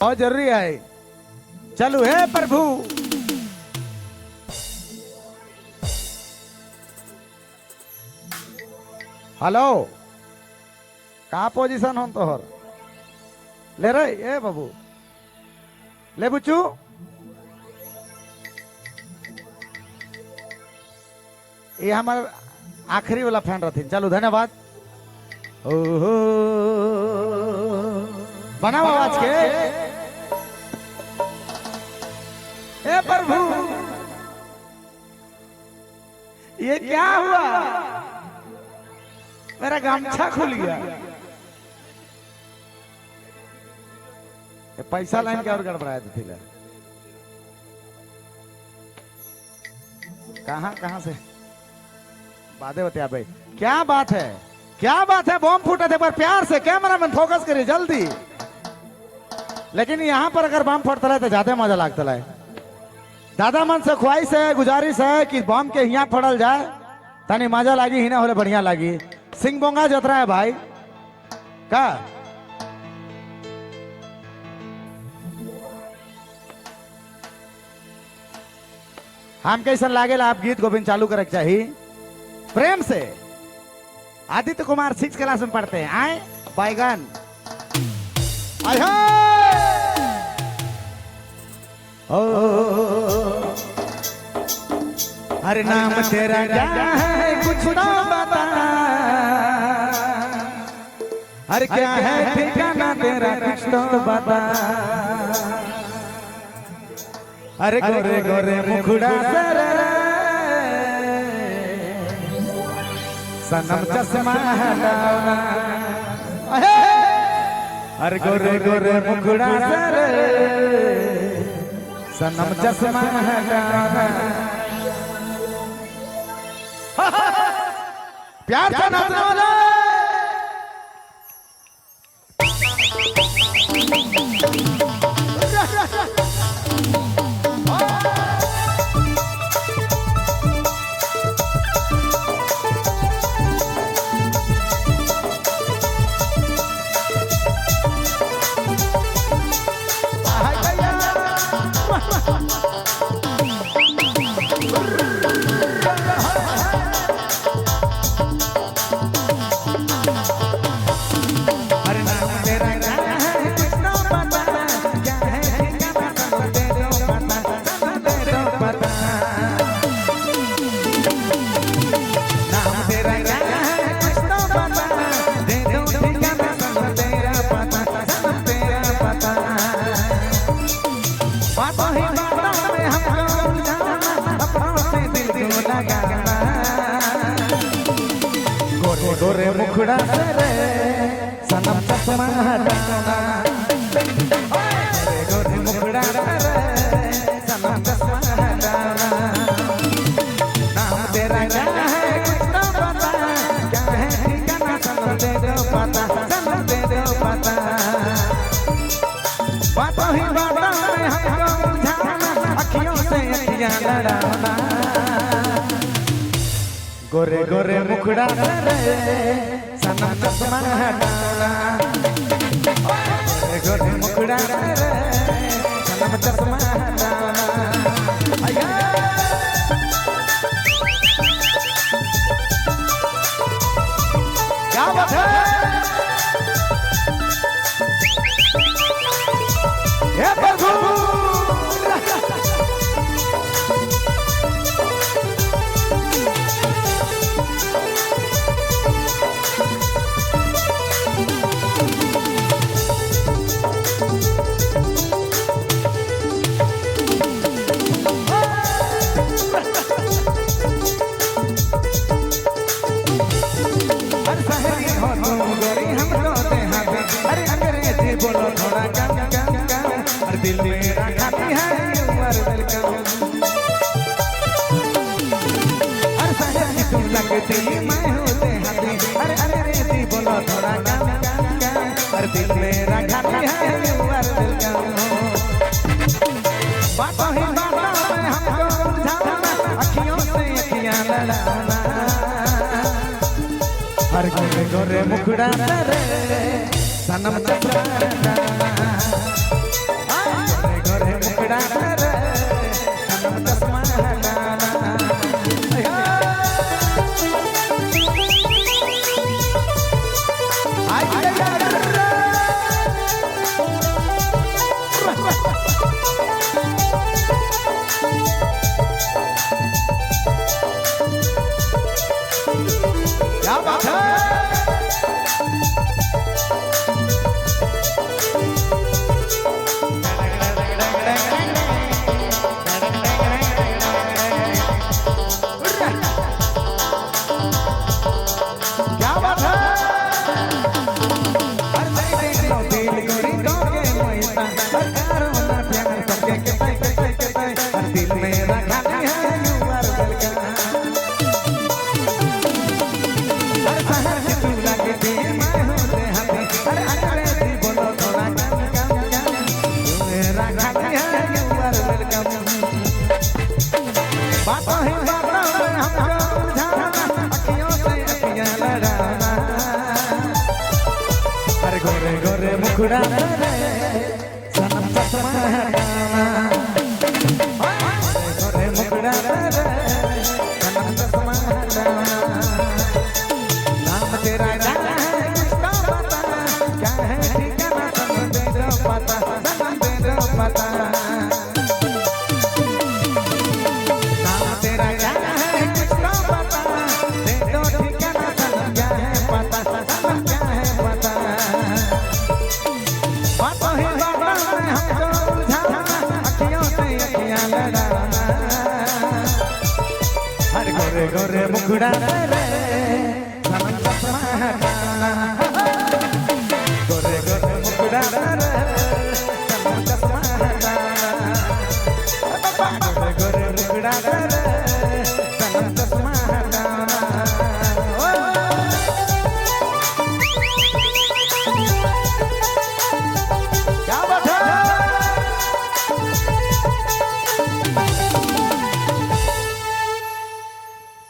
बहुत जरूरी है। चलो हे प्रभु हेलो कहा पोजीशन हो तोहर ले रहे ए बाबू ले बुच्चू ये हमारे आखिरी वाला फैन रहती। चलो धन्यवाद। ओहो बनाओ आवाज के ए प्रभु ये क्या हुआ मेरा गमछा खुल गया। पैसा लाइन के और गड़बड़ाया थी। कहाँ से बातें बतिया भाई क्या बात है बॉम्ब फूटा थे पर प्यार से कैमरा मैन फोकस करिए जल्दी। लेकिन यहाँ पर अगर बम फटता है तो ज्यादा मजा लगता है। दादा मन से ख्वाहिश है गुजारिश है कि बम के यहाँ फड़ल जाए तनी मजा लगी ही ना होले बढ़िया लगी। सिंह बोंगा जतरा है भाई का हम कैसा लागेला आप गीत गोविंद चालू करे चाहिए प्रेम से। आदित्य कुमार 6 क्लास में पढ़ते हैं आए बैगन हर नाम तेरा क्या है कुछ तो बता। हर क्या है ठिकाना तेरा कुछ तो बता। अरे गोरे गोरे मुखड़ा सर सनम चश्मा हटाना। अरे गोरे गोरे मुखड़ा सर सनम चश्मा हटाना। प्यार से नाचने वाला गोरे मुखड़ा सरे सनम चश्मा हटाना। गोरे मुखड़ा सरे सनम चश्मा हटाना। नाम तेरा क्या है कुछ तो पता। क्या है ठिकाना सनम दे दो पता। सनम दे दो पता। बातों ही बातों में हमको बुझाना अखियों से अखियां लड़ाना। गोरे गोरे मुखड़ा सरे सनम चश्मा हटाना। गोरे गोरे मुखड़ा सरे सनम चश्मा हटाना। क्या बात है हे प्रभु बोलो थोड़ा कम कम कम। और दिल मेरा खाती है उम्र वेलकम। और सहेली तुम लगती मैं होते हाथी। अरे अरे रे बोलो थोड़ा कम कम कम। और दिल मेरा खाती है उम्र वेलकम। बातों ही बातों में हमको बुझाना अखियों से अखियां लड़ाना। हर गोरे गोरे मुखड़ा सरे सनम चश्मा हटाना। मुखड़ा रे सनम चश्मा हटाना क्या बात है गोरे गोरे मुखड़ा रे सनम चश्मा हटाना गोरे मुखड़ा रे सनम चश्मा हटाना नाम तेरा क्या है किसका पता क्या है ठिकाना सनम दे दो पता सनम दे दो पता नाम तेरा क्या है किसका पता दे दो ठिकाना सनम क्या है पता सनम क्या है पता गोरे गोरे मुखड़ा रे सनम चश्मा हटाना